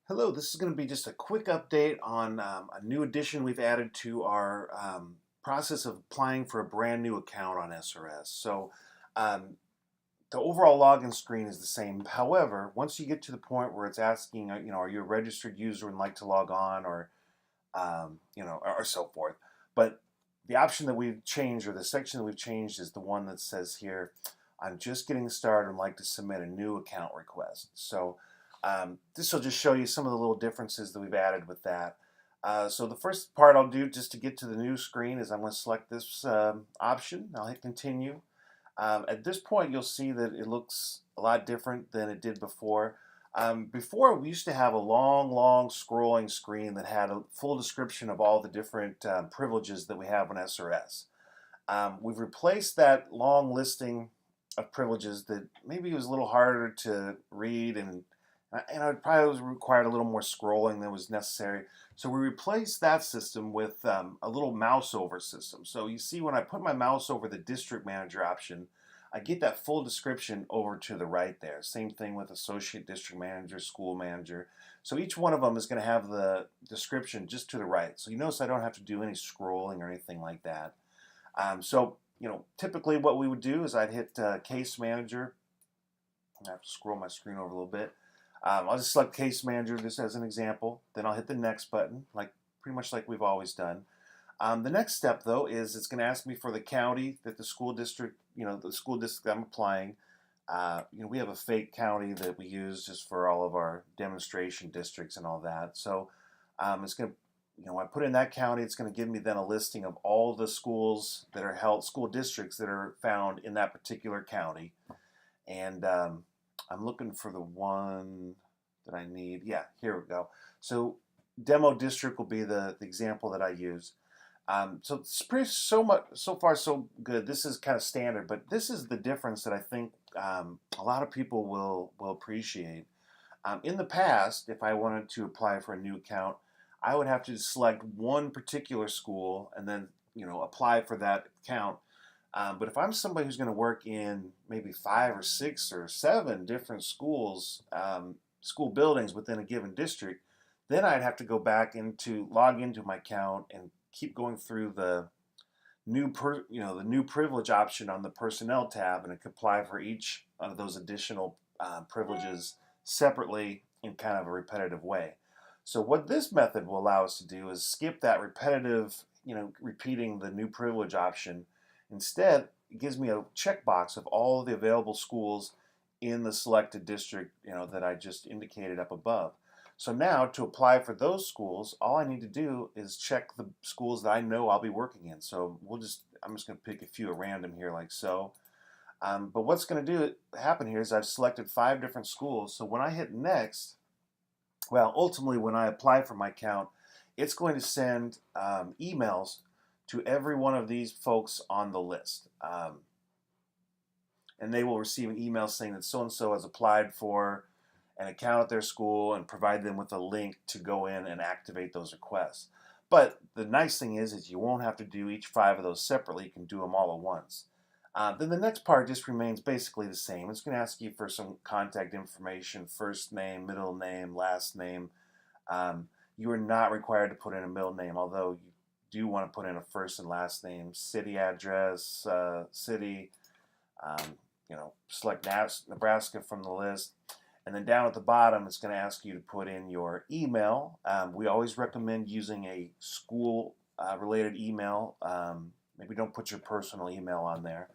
Hello, this is going to be just a quick update on a new addition we've added to our process of applying for a brand new account on SRS. Um, the overall login screen is the same. However, once you get to the point where it's asking, are you a registered user and like to log on, or so forth. But the option that we've changed, or the section that we've changed, is the one that says here, I'm just getting started and like to submit a new account request. This will just show you some of the little differences that we've added with that. So the first part I'll do just to get to the new screen is I'm going to select this option. I'll hit continue. At this point, you'll see that it looks a lot different than it did before. Before, we used to have a long scrolling screen that had a full description of all the different privileges that we have on SRS. We've replaced that long listing of privileges that maybe was a little harder to read, and it probably was required a little more scrolling than was necessary. So we replaced that system with a little mouse over system. So you see, when I put my mouse over the district manager option, I get that full description over to the right there. Same thing with associate district manager, school manager. So each one of them is going to have the description just to the right. So you notice I don't have to do any scrolling or anything like that. Typically what we would do is I'd hit case manager. I have to scroll my screen over a little bit. I'll just select case manager just as an example. Then I'll hit the next button, pretty much like we've always done. The next step, though, is it's going to ask me for the county that the school district, the school district I'm applying. We have a fake county that we use just for all of our demonstration districts and all that. So it's going to, when I put in that county, it's going to give me then a listing of all the schools that are held, school districts that are found in that particular county. And I'm looking for the one that I need. Yeah, here we go. So demo district will be the example that I use. So it's so far so good. This is kind of standard, but this is the difference that I think a lot of people will appreciate. In the past, if I wanted to apply for a new account, I would have to select one particular school and then apply for that account. But if I'm somebody who's going to work in maybe 5 or 6 or 7 different schools, school buildings within a given district, then I'd have to go back log into my account and keep going through the new privilege option on the personnel tab, and it could apply for each of those additional privileges separately in kind of a repetitive way. So what this method will allow us to do is skip that repetitive, repeating the new privilege option. Instead, it gives me a checkbox of all of the available schools in the selected district, that I just indicated up above. So now, to apply for those schools, all I need to do is check the schools that I know I'll be working in. So I'm just going to pick a few at random here, like so. But what's going to happen here is I've selected 5 different schools. So when I hit next, well, ultimately when I apply for my account, it's going to send emails to every one of these folks on the list. And they will receive an email saying that so-and-so has applied for an account at their school, and provide them with a link to go in and activate those requests. But the nice thing is you won't have to do each 5 of those separately. You can do them all at once. Then the next part just remains basically the same. It's going to ask you for some contact information: first name, middle name, last name. You are not required to put in a middle name, although you do want to put in a first and last name, city address, city, select Nebraska from the list. And then down at the bottom, it's going to ask you to put in your email. We always recommend using a school-related email. Maybe don't put your personal email on there.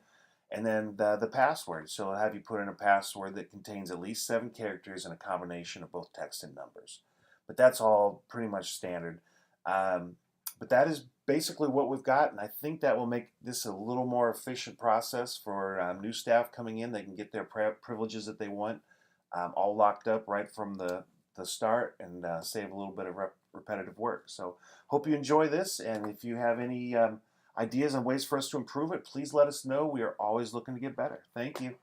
And then the password. So it'll have you put in a password that contains at least 7 characters and a combination of both text and numbers. But that's all pretty much standard. But that is basically what we've got, and I think that will make this a little more efficient process for new staff coming in. They can get their privileges that they want all locked up right from the start, and save a little bit of repetitive work. So hope you enjoy this, and if you have any ideas and ways for us to improve it, please let us know. We are always looking to get better. Thank you.